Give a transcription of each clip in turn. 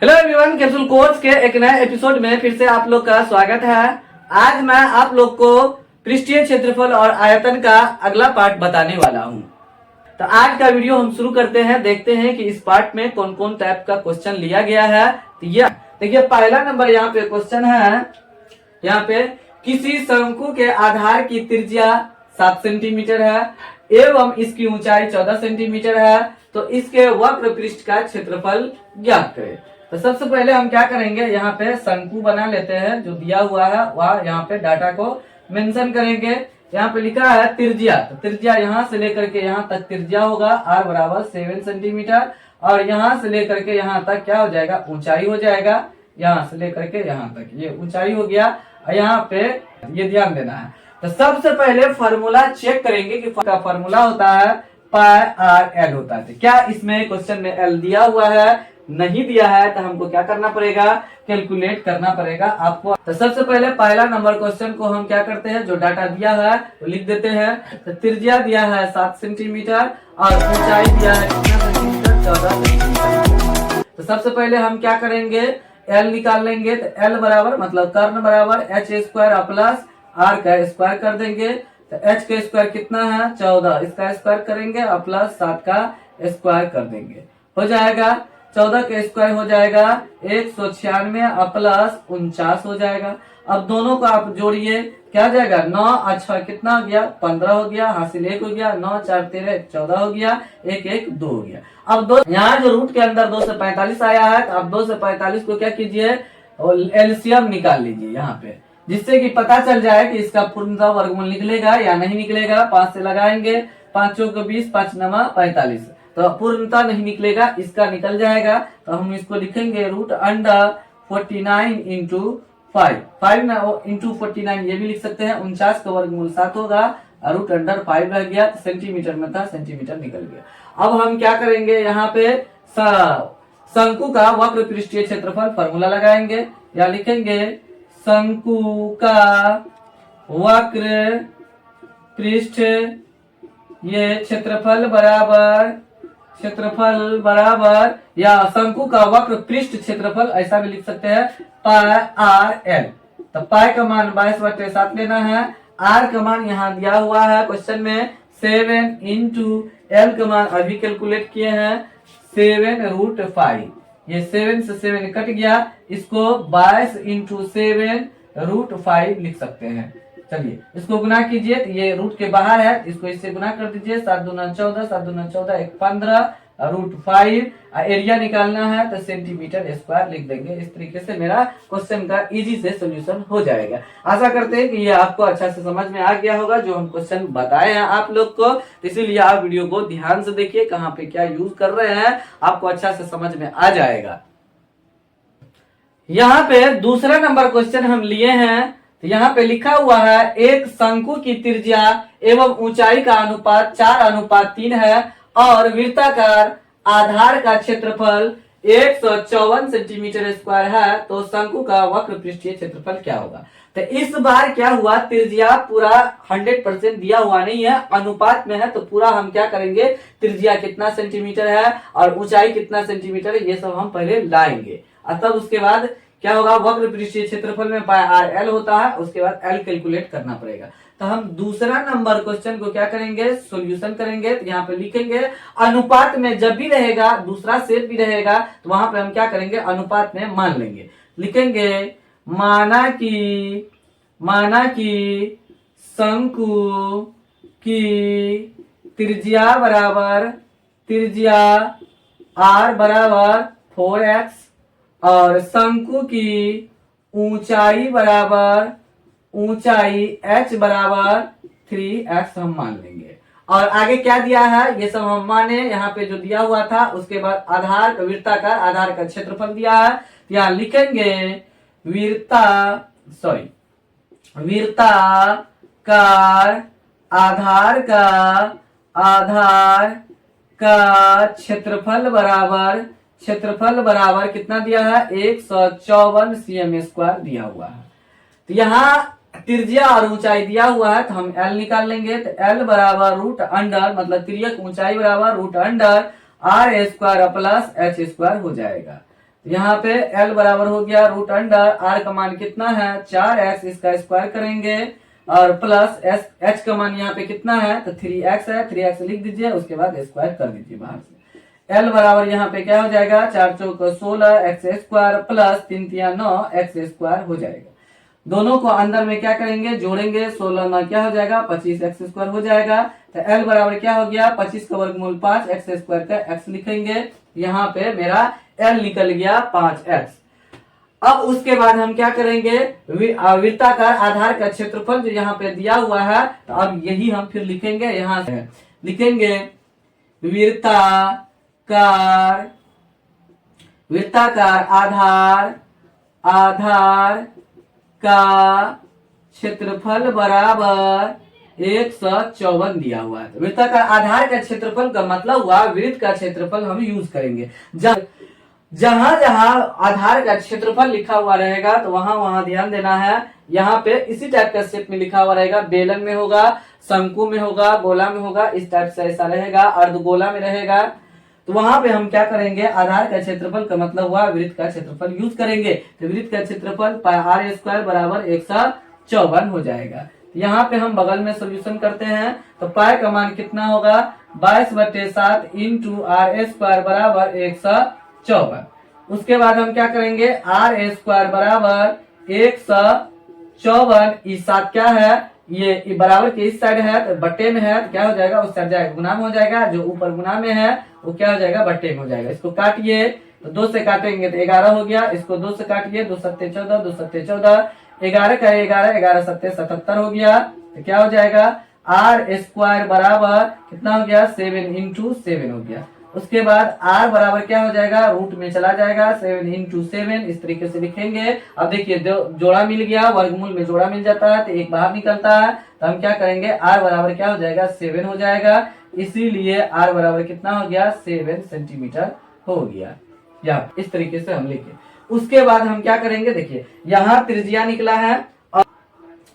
Hello everyone, capsule course के एक नए एपिसोड में फिर से आप लोग का स्वागत है। आज मैं आप लोग को पृष्ठीय क्षेत्रफल और आयतन का अगला पार्ट बताने वाला हूं। तो आज का वीडियो हम शुरू करते हैं। देखते हैं कि इस पार्ट में कौन कौन टाइप का क्वेश्चन लिया गया है। तो ये देखिए, पहला नंबर यहाँ पे क्वेश्चन है। यहाँ पे किसी शंकु के आधार की त्रिज्या 7 सेंटीमीटर है एवं इसकी ऊंचाई 14 सेंटीमीटर है, तो इसके वक्र पृष्ठ का क्षेत्रफल ज्ञात करें। तो सबसे पहले हम क्या करेंगे, यहाँ पे शंकु बना लेते हैं। जो दिया हुआ है वह यहाँ पे डाटा को मेंशन करेंगे। यहाँ पे लिखा है त्रिज्या, तो त्रिज्या यहाँ से लेकर के यहाँ तक त्रिज्या होगा r बराबर 7 सेंटीमीटर, और यहाँ से लेकर के यहाँ तक क्या हो जाएगा, ऊंचाई हो जाएगा। यहाँ से लेकर के यहाँ तक ये ऊंचाई हो गया। यहाँ पे ये ध्यान देना है। तो सबसे पहले फॉर्मूला चेक करेंगे कि का फॉर्मूला होता है पाई आर एल होता है। क्या इसमें क्वेश्चन में एल दिया हुआ है? नहीं दिया है, तो हमको क्या करना पड़ेगा, कैलकुलेट करना पड़ेगा आपको। तो सबसे पहले पहला नंबर क्वेश्चन को हम क्या करते हैं, जो डाटा दिया है वो लिख देते हैं। तो त्रिज्या दिया है 7 सेंटीमीटर और ऊंचाई दिया है कितना सेंटीमीटर, 14 सेंटीमीटर। तो सबसे पहले हम क्या करेंगे, एल निकाल लेंगे। तो एल बराबर मतलब कर्ण बराबर एच स्क्वायर प्लस आर का स्क्वायर कर देंगे। तो एच का स्क्वायर कितना है, 14, इसका स्क्वायर करेंगे और प्लस 7 का स्क्वायर कर देंगे। हो जाएगा 14 का स्क्वायर हो जाएगा 196 और प्लस 49 हो जाएगा। अब दोनों को आप जोड़िए, क्या जाएगा, 9 अच्छा कितना हो गया, 15 हो गया, हासिल 1 हो गया, 9 4 13 14 हो गया, 1 1 2 हो गया। अब दो यहाँ जो रूट के अंदर 2 से 45 आया है, तो अब 2 से 45 को क्या कीजिए, एलसीएम निकाल लीजिए यहाँ पे, जिससे कि पता चल जाए कि इसका पूर्णतः वर्गमूल निकलेगा या नहीं निकलेगा। 5 से लगाएंगे, 5 चौक 20, 5 9 45, तो पूर्णतः नहीं निकलेगा, इसका निकल जाएगा। तो हम इसको लिखेंगे रूट अंडर 49 इंटू 5 ना इंटू 49 ये भी लिख सकते हैं। 49 का वर्गमूल 7 होगा और रूट अंडर 5 रह गया, तो सेंटीमीटर में था, सेंटीमीटर निकल गया। अब हम क्या करेंगे, यहाँ पे शंकु का वक्र पृष्ठीय क्षेत्रफल फॉर्मूला लगाएंगे। या लिखेंगे शंकु का वक्र पृष्ठ ये क्षेत्रफल बराबर या शंकु का वक्र पृष्ठ क्षेत्रफल ऐसा भी लिख सकते हैं, पाई आर एल। तो पाई का मान 22/7 लेना है। आर का मान यहाँ दिया हुआ है क्वेश्चन में 7 इंटू एल का मान अभी कैलकुलेट किए हैं 7 रूट 5। ये 7 से 7 कट गया, इसको 22 इंटू 7 रूट 5 लिख सकते हैं। चलिए इसको गुना कीजिए, तो ये रूट के बाहर है, इसको इससे गुना कर दीजिए। 7 दूना 14, 7 दूना 14, 1 15 रूट 5। एरिया निकालना है तो सेंटीमीटर स्क्वायर लिख देंगे। इस तरीके से मेरा क्वेश्चन का इजी से सोल्यूशन हो जाएगा। आशा करते हैं कि ये आपको अच्छा से समझ में आ गया होगा जो हम क्वेश्चन बताए हैं आप लोग को। तो इसीलिए आप वीडियो को ध्यान से देखिए, कहाँ पे क्या यूज कर रहे हैं, आपको अच्छा से समझ में आ जाएगा। यहाँ पे दूसरा नंबर क्वेश्चन हम लिए हैं। तो यहाँ पे लिखा हुआ है एक शंकु की त्रिज्या एवं ऊंचाई का अनुपात 4:3 है और वृत्ताकार आधार का क्षेत्रफल 154 सेंटीमीटर स्क्वायर है, तो शंकु का वक्र पृष्ठीय क्षेत्रफल क्या होगा। तो इस बार क्या हुआ, त्रिज्या पूरा 100% दिया हुआ नहीं है, अनुपात में है। तो पूरा हम क्या करेंगे, त्रिज्या कितना सेंटीमीटर है और ऊंचाई कितना सेंटीमीटर है, ये सब हम पहले लाएंगे। तब उसके बाद क्या होगा, वक्र पृष्ठीय क्षेत्रफल में पाई आर एल होता है, उसके बाद एल कैलकुलेट करना पड़ेगा। तो हम दूसरा नंबर क्वेश्चन को क्या करेंगे, सॉल्यूशन करेंगे। तो यहाँ पे लिखेंगे अनुपात में जब भी रहेगा, दूसरा सेट भी रहेगा, तो वहां पे हम क्या करेंगे, अनुपात में मान लेंगे। लिखेंगे माना कि शंकु की त्रिज्या आर बराबर 4x और शंकु की ऊंचाई h बराबर 3x हम मान लेंगे। और आगे क्या दिया है ये सब हम माने, यहाँ पे जो दिया हुआ था। उसके बाद आधार वृत्ताकार आधार का क्षेत्रफल दिया है, यहाँ लिखेंगे वृत्ताकार आधार का क्षेत्रफल बराबर कितना दिया है, 154 cm स्क्वायर दिया हुआ है। तो यहाँ त्रिज्या और ऊंचाई दिया हुआ है, तो हम एल निकाल लेंगे। तो एल बराबर रूट अंडर मतलब त्रिज्यक ऊंचाई बराबर root under R square plus H square हो जाएगा। यहाँ पे L बराबर हो गया रूट अंडर R का मान कितना है 4x, इसका स्क्वायर करेंगे और प्लस h का मान यहाँ पे कितना है तो 3x है, 3x लिख दीजिए, उसके बाद स्क्वायर कर दीजिए बाहर से। L बराबर यहाँ पे क्या हो जाएगा 4 चौक 16 एक्स स्क्वायर प्लस 3 तिया 9 एक्स स्क्वायर हो जाएगा। दोनों को अंदर में क्या करेंगे जोड़ेंगे, 16 9 क्या हो जाएगा 25 एक्स स्क्वायर हो जाएगा। तो L बराबर क्या हो गया 25 का वर्गमूल 5 एक्स स्क्वायर का x लिखेंगे, यहाँ पे मेरा L निकल गया 5x। अब उसके बाद हम क्या करेंगे वृत्ताकार आधार का क्षेत्रफल जो यहाँ पे दिया हुआ है, तो अब यही हम फिर लिखेंगे, यहाँ से लिखेंगे वृत्ताकार आधार का क्षेत्रफल बराबर 154 दिया हुआ है। तो वृत्ताकार आधार का क्षेत्रफल का मतलब हुआ वृत्त का क्षेत्रफल हम यूज करेंगे। जहां जहां आधार का क्षेत्रफल लिखा हुआ रहेगा तो वहां ध्यान देना है। यहाँ पे इसी टाइप का शेप में लिखा हुआ रहेगा, बेलन में होगा, शंकु में होगा, गोला में होगा, इस टाइप से ऐसा रहेगा, अर्धगोला में रहेगा। तो वहां पे हम क्या करेंगे आधार का क्षेत्रफल का मतलब हुआ वृत्त का क्षेत्रफल यूज करेंगे। तो वृत्त का क्षेत्रफल r स्क्वायर बराबर 154 हो जाएगा। यहाँ पे हम बगल में सोल्यूशन करते हैं तो पाई का मान कितना होगा 22/7 इंटू r स्क्वायर बराबर 154। उसके बाद हम क्या करेंगे r स्क्वायर बराबर 154, इस साथ क्या है ये बराबर के इस साइड है तो बट्टे में है तो क्या हो जाएगा उस साइड जाएगा गुना में हो जाएगा, जो ऊपर गुना में है वो क्या हो जाएगा बट्टे में हो जाएगा। इसको काटिए तो 2 से काटेंगे तो 11 हो गया, इसको 2 से काटिए 2 सत्ते 14, 2 सत्ते 14, 11 का 11, 11 सत्ते 77 हो गया। तो क्या हो जाएगा r स्क्वायर बराबर कितना हो गया 7 इंटू 7 हो गया। उसके बाद r बराबर क्या हो जाएगा रूट में चला जाएगा 7 इंटू 7, इस तरीके से लिखेंगे। अब देखिए जोड़ा मिल गया, वर्गमूल में जोड़ा मिल जाता है तो एक बाहर निकलता है, तो हम क्या करेंगे r बराबर क्या हो जाएगा 7 हो जाएगा, इसीलिए r बराबर कितना हो गया 7 सेंटीमीटर हो गया। या इस तरीके से हम लिखे। उसके बाद हम क्या करेंगे देखिए यहाँ त्रिज्या निकला है और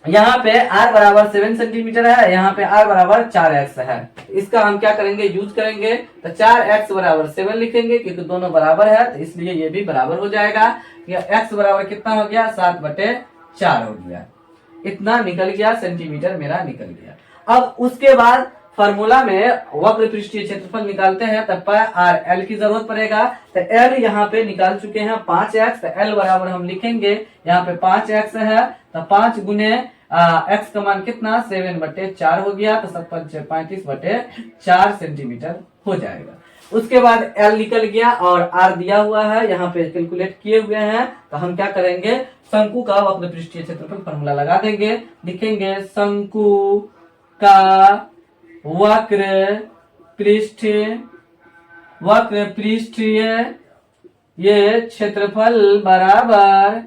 यहाँ पे r बराबर 7 सेंटीमीटर है, यहाँ पे r बराबर 4x है। इसका हम क्या करेंगे यूज करेंगे तो 4x बराबर 7 लिखेंगे क्योंकि दोनों बराबर है तो इसलिए ये भी बराबर हो जाएगा। x बराबर कितना हो गया 7/4 हो गया, इतना निकल गया सेंटीमीटर मेरा निकल गया। अब उसके बाद फार्मूला में वक्र पृष्ठीय क्षेत्रफल निकालते हैं तब r l की जरूरत पड़ेगा। तो l यहाँ पे निकाल चुके हैं 5x, तो l बराबर हम लिखेंगे यहाँ पे 5x है तो 5 गुने x का मान कितना 7/4 हो गया, तो 35/4 सेंटीमीटर हो जाएगा। उसके बाद l निकल गया और r दिया हुआ है यहाँ पे कैलकुलेट किए हुए हैं, तो हम क्या करेंगे शंकु का वक्र पृष्ठीय क्षेत्रफल फार्मूला लगा देंगे। लिखेंगे शंकु का वक्र पृष्ठीय ये क्षेत्रफल बराबर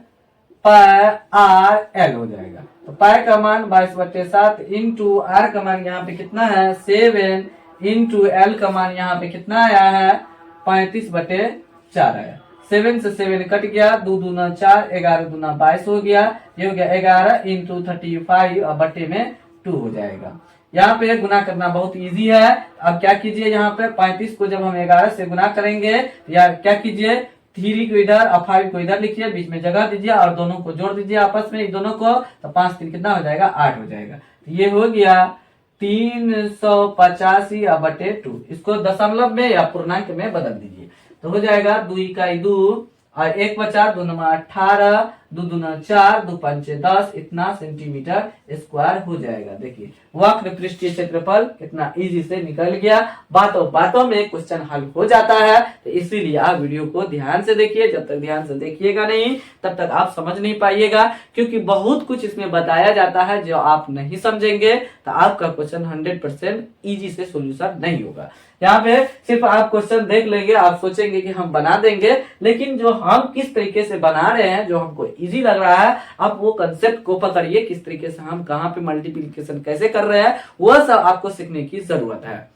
पाई r l हो जाएगा। तो पाई का मान 22/7 इंटू r का मान यहाँ पे कितना है 7 इंटू l का मान यहाँ पे कितना आया है 35/4 आया। 7 से 7 कट गया, 2 दूना 4, 11 दूना 22 हो गया, ये हो गया 11 इंटू 35 और बट्टे में 2 हो जाएगा। यहाँ पे गुना करना बहुत इजी है। अब क्या कीजिए यहाँ पे 35 को जब हम 11 से गुना करेंगे या क्या कीजिए 3 को इधर और 5 को इधर लिखिए, बीच में जगह दीजिए और दोनों को जोड़ दीजिए आपस में दोनों को, तो 5 3 कितना हो जाएगा 8 हो जाएगा। तो ये हो गया 385/2। इसको दशमलव में या पूर्णांक में बदल दीजिए तो हो जाएगा 2 इकाई 2 और 1 बचा 2 9 18, 2 दूना 4, 2 5 10, इतना सेंटीमीटर स्क्वायर हो जाएगा। देखिए वक्र पृष्ठीय क्षेत्रफल कितना इजी से निकल गया। बातों में क्वेश्चन हल हो जाता है, तो इसीलिए आप वीडियो को ध्यान से देखिए। जब तक ध्यान से देखिएगा नहीं तब तक आप समझ नहीं पाइएगा, क्योंकि बहुत कुछ इसमें बताया जाता है जो आप नहीं समझेंगे तो आपका क्वेश्चन 100% इजी से सोल्यूशन नहीं होगा। यहाँ पे सिर्फ आप क्वेश्चन देख लेंगे, आप सोचेंगे कि हम बना देंगे, लेकिन जो हम किस तरीके से बना रहे हैं, जो हमको इजी लग रहा है, आप वो कंसेप्ट को पकड़िए, किस तरीके से हम कहाँ पे मल्टीप्लिकेशन कैसे कर रहे हैं, वह सब आपको सीखने की जरूरत है।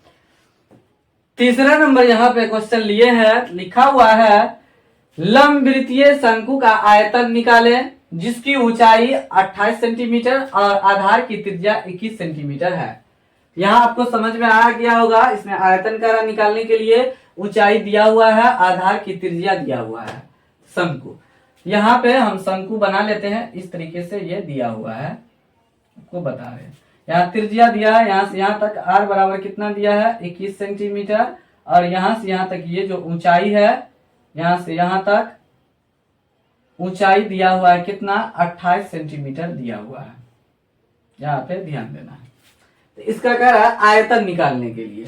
तीसरा नंबर यहाँ पे क्वेश्चन लिए है, लिखा हुआ है लंबवृत्तीय शंकु का आयतन निकालें जिसकी ऊंचाई 28 सेंटीमीटर और आधार की त्रिज्या 21 सेंटीमीटर है। यहाँ आपको समझ में आ गया होगा, इसमें आयतन का निकालने के लिए ऊंचाई दिया हुआ है, आधार की त्रिज्या दिया हुआ है। शंकु। यहाँ पे हम शंकु बना लेते हैं। इस तरीके से ये दिया हुआ है, आपको बता रहे हैं। यहाँ त्रिज्या दिया है, यहाँ से यहाँ तक r बराबर कितना दिया है 21 सेंटीमीटर, और यहाँ से यहाँ तक ये जो ऊंचाई है, यहाँ से यहाँ तक ऊंचाई दिया हुआ है कितना 28 सेंटीमीटर दिया हुआ है। यहाँ पे ध्यान देना है। तो इसका कह रहा है आयतन निकालने के लिए।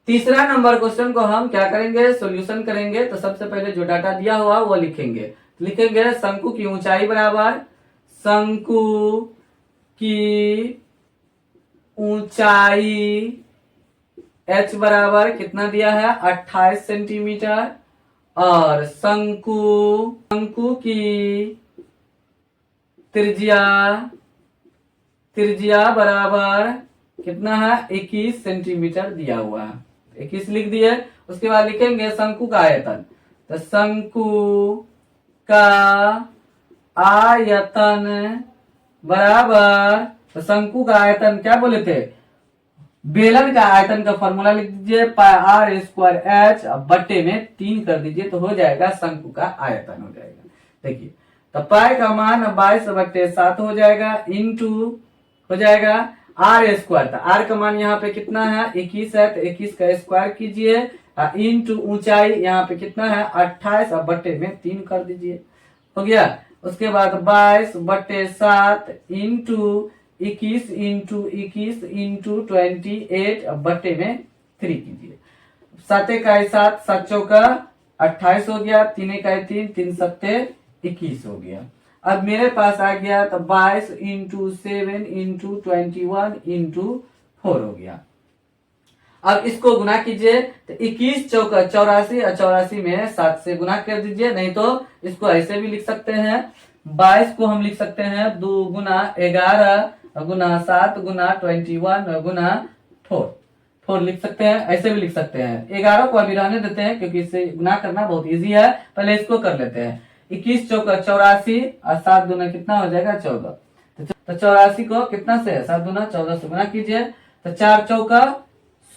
तीसरा नंबर क्वेश्चन को हम क्या करेंगे, सॉल्यूशन करेंगे। तो सबसे पहले जो डाटा दिया हुआ वो लिखेंगे। लिखेंगे शंकु की ऊंचाई बराबर, शंकु की ऊंचाई h बराबर कितना दिया है 28 सेंटीमीटर, और शंकु की त्रिज्या बराबर कितना है 21 सेंटीमीटर दिया हुआ है। 21 लिख दिए। उसके बाद लिखेंगे शंकु का आयतन। तो शंकु का आयतन बराबर, तो शंकु का आयतन क्या बोले थे, बेलन का आयतन का फॉर्मूला लिख दीजिए, पाई r स्क्वायर h बट्टे में 3 कर दीजिए, तो हो जाएगा शंकु का आयतन हो जाएगा। देखिए तो पाई का मान 22/7 हो जाएगा, इंटू हो जाएगा r स्क्वायर। तो r का मान यहाँ पे कितना है 21 है, तो 21 का स्क्वायर कीजिए, इंटू ऊंचाई यहाँ पे कितना है 28 और बट्टे में 3 कर दीजिए, हो गया। उसके बाद 22/7 इंटू 21 इंटू 21 इंटू 28 बट्टे में 3 कीजिए। 7 का 7, 7 चौका 28 हो गया, 3 का 3, 3 सत्ते 21 हो गया। अब मेरे पास आ गया तो 22 इंटू 7 इंटू 21 इंटू 4 हो गया। अब इसको गुना कीजिए, तो 21 चौका 84, और 84 में 7 से गुना कर दीजिए, नहीं तो इसको ऐसे भी लिख सकते हैं। 22 को हम लिख सकते हैं 2 गुना 11 गुना 7 गुना 21 गुना 4 लिख सकते हैं, ऐसे भी लिख सकते हैं। 11 को अभी रहने देते हैं क्योंकि इससे गुना करना बहुत इजी है, पहले इसको कर लेते हैं। 21 चौका 84 और 7 दूना कितना हो जाएगा 14। तो 84 को कितना से 7 दूना 14 से गुना कीजिए, तो 4 चौका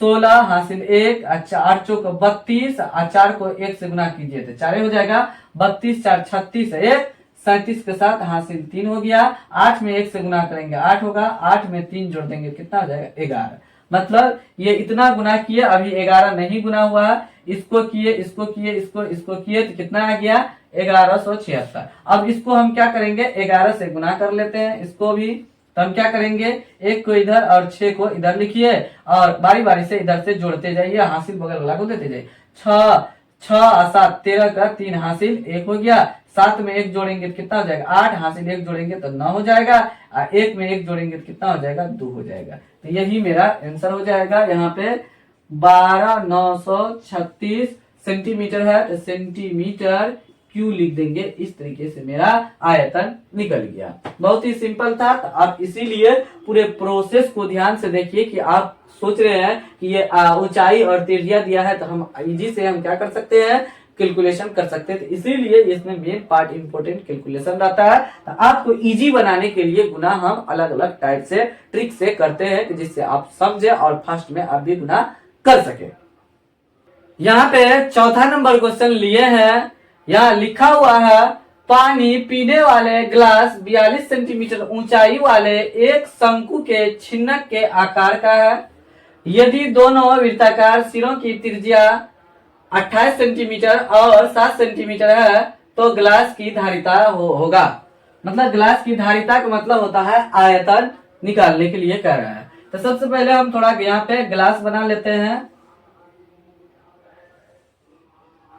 16 हासिल 1, 8 चौका 32, और 4 को 1 से गुना कीजिए तो 4 हो जाएगा। 32 4 36 1, 37 के साथ हासिल 3 हो गया। 8 में 1 से गुना करेंगे 8 होगा, 8 में 3 जोड़ देंगे कितना हो जाएगा 11। मतलब ये इतना गुना किए, अभी 11 नहीं गुना हुआ है, इसको किए इसको किए इसको किए तो कितना आ गया 1176। अब इसको हम क्या करेंगे 11 से गुना कर लेते हैं इसको भी। तो हम क्या करेंगे, 1 को इधर और 6 को इधर लिखिए, और बारी बारी से इधर से जोड़ते जाइए, हासिल बगल वाला को देते जाइए। 6 और 7 13 का 3 हासिल 1 हो गया। 7 में 1 जोड़ेंगे तो कितना हो जाएगा 8, हासिल 1 जोड़ेंगे तो 9 हो जाएगा, और 1 में 1 जोड़ेंगे तो कितना हो जाएगा 2 हो जाएगा। तो यही मेरा आंसर हो जाएगा। यहाँ पे 12936 सेंटीमीटर है, तो सेंटीमीटर क्यू लिख देंगे। इस तरीके से मेरा आयतन निकल गया। बहुत ही सिंपल था। तो आप इसीलिए पूरे प्रोसेस को ध्यान से देखिए कि आप सोच रहे हैं कि ये ऊंचाई और त्रिज्या दिया है, तो हम इजी से हम क्या कर सकते हैं कैलकुलेशन कर सकते हैं। तो इसीलिए इसमें मेन पार्ट इंपोर्टेंट कैलकुलेशन रहता है। तो आपको इजी बनाने के लिए गुना हम अलग अलग टाइप से ट्रिक से करते हैं, जिससे आप समझे और फास्ट में आप भी गुना कर सके। यहाँ पे चौथा नंबर क्वेश्चन लिए हैं। यहाँ लिखा हुआ है पानी पीने वाले ग्लास 42 सेंटीमीटर ऊंचाई वाले एक शंकु के छिन्नक के आकार का है। यदि दोनों वृत्ताकार सिरों की त्रिज्या 28 सेंटीमीटर और 7 सेंटीमीटर है तो ग्लास की धारिता होगा। मतलब ग्लास की धारिता का मतलब होता है आयतन निकालने के लिए कह रहा है। तो सबसे पहले हम थोड़ा यहाँ पे ग्लास बना लेते हैं।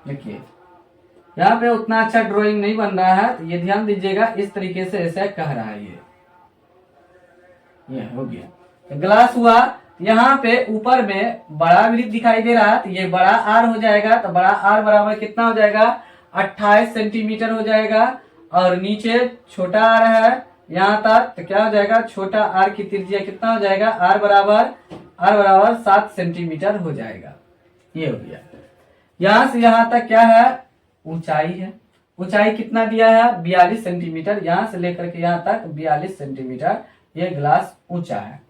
देखिए यहाँ पे उतना अच्छा ड्राइंग नहीं बन रहा है, तो ये ध्यान दीजिएगा। इस तरीके से ऐसे कह रहा है। ये हो गया तो ग्लास हुआ। यहाँ पे ऊपर में बड़ा वृत्त दिखाई दे रहा है, तो ये बड़ा आर हो जाएगा। तो बड़ा आर बराबर कितना हो जाएगा 28 सेंटीमीटर हो जाएगा, और नीचे छोटा आर है यहाँ तक, तो क्या हो जाएगा छोटा आर की त्रिज्या कितना हो जाएगा आर बराबर 7 सेंटीमीटर हो जाएगा। ये हो गया। यहाँ से यहाँ तक क्या है ऊंचाई है। ऊंचाई कितना दिया है 42 सेंटीमीटर, यहाँ से लेकर के यहाँ तक 42 सेंटीमीटर ये ग्लास ऊंचा है।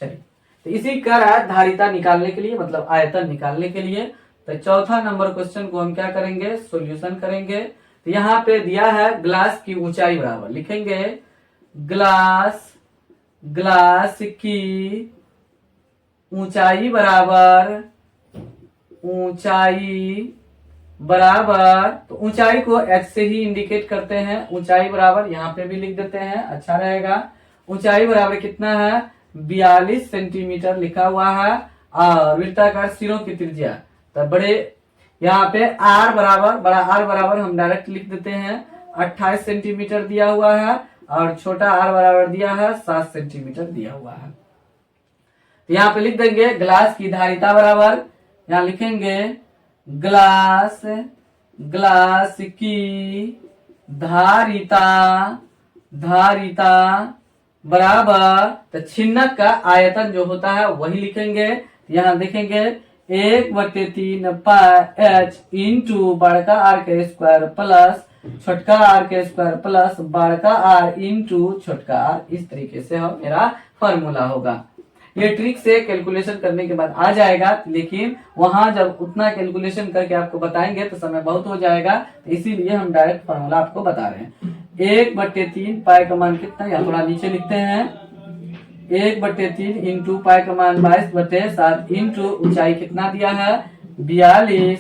चलिए तो इसी का धारिता निकालने के लिए मतलब आयतन निकालने के लिए। तो चौथा नंबर क्वेश्चन को हम क्या करेंगे सॉल्यूशन करेंगे। तो यहाँ पे दिया है ग्लास की ऊंचाई बराबर, लिखेंगे ग्लास की ऊंचाई बराबर, तो ऊंचाई को h से ही इंडिकेट करते हैं। ऊंचाई बराबर यहाँ पे भी लिख देते हैं, अच्छा रहेगा। ऊंचाई बराबर कितना है, 42 सेंटीमीटर लिखा हुआ है। और वृत्ताकार सिरों की त्रिज्या, तो बड़े यहाँ पे आर बराबर हम डायरेक्ट लिख देते हैं, 28 सेंटीमीटर दिया हुआ है। और छोटा आर बराबर दिया है 7 सेंटीमीटर दिया हुआ है। तो यहाँ पे लिख देंगे ग्लास की धारिता बराबर, यहाँ लिखेंगे ग्लास की धारिता बराबर, तो छिन्नक का आयतन जो होता है वही लिखेंगे। यहाँ देखेंगे 1/3 पाई h इंटू बड़का आर के स्क्वायर प्लस छोटका आर के स्क्वायर प्लस बड़का आर इंटू छोटका आर। इस तरीके से हम मेरा फॉर्मूला होगा। ये ट्रिक से कैलकुलेशन करने के बाद आ जाएगा, लेकिन वहां जब उतना कैलकुलेशन करके आपको बताएंगे तो समय बहुत हो जाएगा, तो इसीलिए हम डायरेक्ट फॉर्मूला आपको बता रहे हैं। 1/3 पाई का मान कितना, या थोड़ा नीचे लिखते हैं, 1/3 इंटू पाई का मान 22/7 इंटू ऊंचाई कितना दिया है 42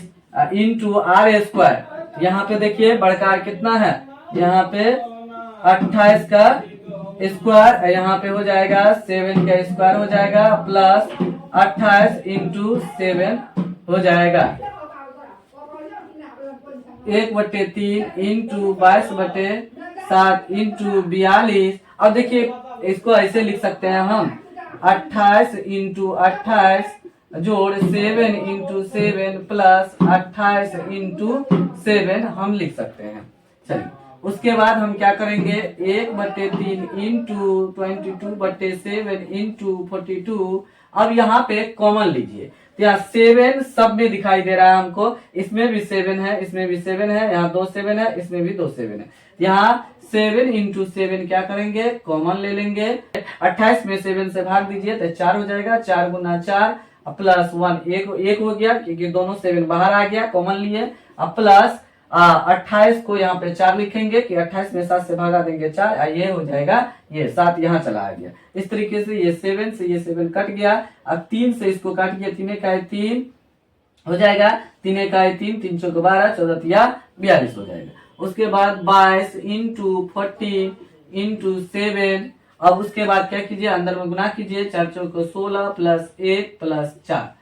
इंटू आर स्क्वायर। यहाँ पे देखिए बड़का आर कितना है, यहाँ पे 28 का स्क्वायर, यहाँ पे हो जाएगा 7 का स्क्वायर हो जाएगा प्लस 28 इंटू 7 हो जाएगा 1/3 इंटू 22/7 इंटू 42। अब देखिए इसको ऐसे लिख सकते हैं हम, 28 इंटू 28 जोड़ 7 इंटू 7 प्लस 28 इंटू 7 हम लिख सकते हैं। चलिए उसके बाद हम क्या करेंगे, 1/3 इंटू 22/7 इंटू 42। अब यहाँ पे कॉमन लीजिए, तो यहाँ 7 सब में दिखाई दे रहा है हमको, इसमें भी 7 है, इसमें भी 7 है, यहाँ 2 7 है, इसमें भी 2 7 है। यहाँ 7 इंटू 7 क्या करेंगे, कॉमन ले लेंगे। 28 में 7 से भाग दीजिए तो 4 हो जाएगा, 4 गुना 4 प्लस 1 एक हो गया, क्योंकि दोनों 7 बाहर आ गया, कॉमन लिए। अब प्लस 28 को यहाँ पे 4 लिखेंगे कि 28 में 7 से भागा देंगे 4, ये हो जाएगा, ये 7 यहाँ चला आ गया। इस तरीके से ये 7 से ये 7 कट गया। अब 3 से इसको काट गया, 3 का 3 हो जाएगा, 3 का 3, 3 चौक 12, 14 42 हो जाएगा। उसके बाद 22 इंटू 14 इंटू 7। अब उसके बाद क्या कीजिए, अंदर में गुना कीजिए, 4 चौक 16 प्लस 1 प्लस 4।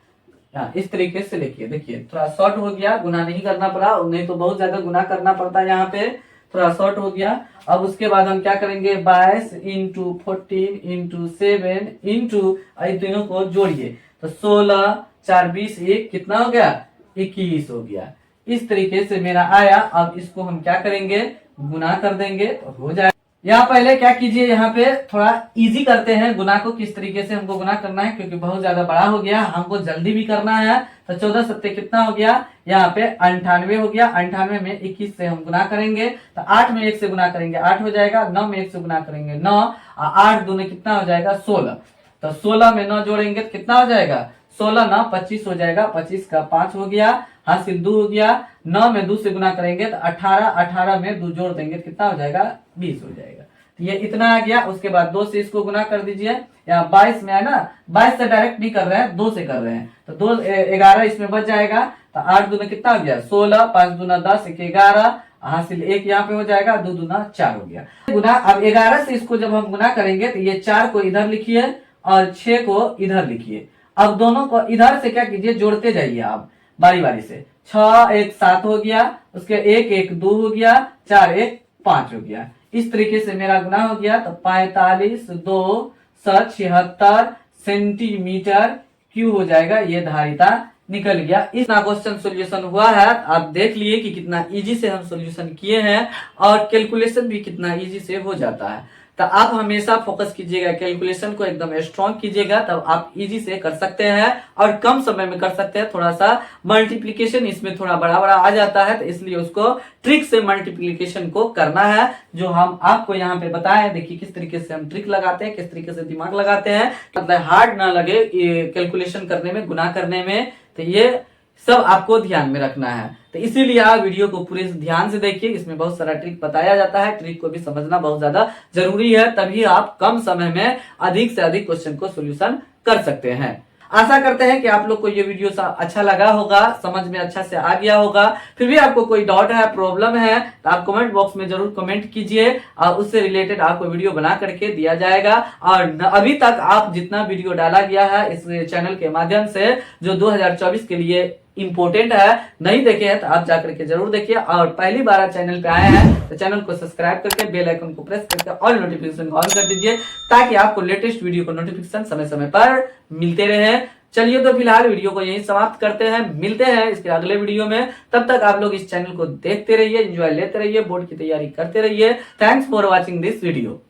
इस तरीके से लिखिए। देखिए थोड़ा शॉर्ट हो गया, गुना नहीं करना पड़ा, नहीं तो बहुत ज्यादा गुना करना पड़ता है, यहाँ पे थोड़ा शॉर्ट हो गया। अब उसके बाद हम क्या करेंगे, 22 इंटू 14 इंटू 7 इंटू तीनों को जोड़िए, तो 16 4 20 1 कितना हो गया, 21 हो गया। इस तरीके से मेरा आया। अब इसको हम क्या करेंगे, गुना कर देंगे तो हो जाए। यहाँ पहले क्या कीजिए, यहाँ पे थोड़ा इजी करते हैं गुना को, किस तरीके से हमको गुना करना है, क्योंकि बहुत ज्यादा बड़ा हो गया, हमको जल्दी भी करना है। तो 14 7 कितना हो गया, यहाँ पे 98 हो गया। 98 में 21 से हम गुना करेंगे, तो 8 में 1 से गुना करेंगे 8 हो जाएगा, 9 में 1 से गुना करेंगे 9, 8 दूने कितना हो जाएगा 16। तो 16 में 9 जोड़ेंगे तो कितना हो जाएगा, 16 9 25 हो जाएगा, 25 का 5 हो गया, हासिल 2 हो गया। 9 में 2 से गुना करेंगे तो 18, 18 में 2 जोड़ देंगे तो कितना हो जाएगा, 20 हो जाएगा। तो ये इतना आ गया। उसके बाद 2 से इसको गुना कर दीजिए, यहाँ 22 में है ना, 22 से डायरेक्ट नहीं कर रहे हैं, 2 से कर रहे हैं, तो 2 11 इसमें बच जाएगा। तो 8 दूना कितना हो गया 16, 5 दूना 10, 1 11, हासिल 1 यहाँ पे हो जाएगा, 2 दूना 4 हो गया गुना। अब 11 से इसको जब हम गुना करेंगे तो ये 4 को इधर लिखिए और 6 को इधर लिखिए। अब दोनों को इधर से क्या कीजिए, जोड़ते जाइए आप बारी बारी से। 6 1 7 हो गया, उसके 1 1 2 हो गया, 4 1 5 हो गया। इस तरीके से मेरा गुना हो गया। तो 45 2 76 सेंटीमीटर क्यूब हो जाएगा, ये धारिता निकल गया। इतना क्वेश्चन सोल्यूशन हुआ है, आप देख लिए कि कितना इजी से हम सोल्यूशन किए हैं और कैलकुलेशन भी कितना इजी से हो जाता है। तो आप हमेशा फोकस कीजिएगा, कैलकुलेशन को एकदम स्ट्रॉन्ग कीजिएगा, तब आप इजी से कर सकते हैं और कम समय में कर सकते हैं। थोड़ा सा मल्टीप्लिकेशन इसमें थोड़ा बड़ा बड़ा आ जाता है, तो इसलिए उसको ट्रिक से मल्टीप्लिकेशन को करना है, जो हम आपको यहाँ पे बताए। देखिए किस तरीके से हम ट्रिक लगाते हैं, किस तरीके से दिमाग लगाते हैं, मतलब हार्ड ना लगे कैलकुलेशन करने में, गुना करने में। तो ये सब आपको ध्यान में रखना है। तो इसीलिए आप वीडियो को पूरे ध्यान से देखिए, इसमें बहुत सारा ट्रिक बताया जाता है। ट्रिक को भी समझना बहुत ज्यादा जरूरी है, तभी आप कम समय में अधिक से अधिक क्वेश्चन को सोल्यूशन कर सकते हैं। आशा करते हैं कि आप लोग को ये वीडियो अच्छा लगा होगा, समझ में अच्छा से आ गया होगा। फिर भी आपको कोई डाउट है, प्रॉब्लम है, तो आप कमेंट बॉक्स में जरूर कमेंट कीजिए और उससे रिलेटेड आपको वीडियो बना करके दिया जाएगा। और अभी तक आप जितना वीडियो डाला गया है इस चैनल के माध्यम से, जो 2024 के लिए इंपोर्टेंट है, नहीं देखे हैं तो आप जाकर के जरूर देखिए। और पहली बार चैनल पे आए हैं तो चैनल को सब्सक्राइब करके बेल आइकन को प्रेस करके ऑल नोटिफिकेशन को ऑन कर दीजिए, ताकि आपको लेटेस्ट वीडियो को नोटिफिकेशन समय समय पर मिलते रहे। चलिए तो फिलहाल वीडियो को यहीं समाप्त करते हैं, मिलते हैं इसके अगले वीडियो में। तब तक आप लोग इस चैनल को देखते रहिए, एंजॉय लेते रहिए, बोर्ड की तैयारी करते रहिए। Thanks for watching this video.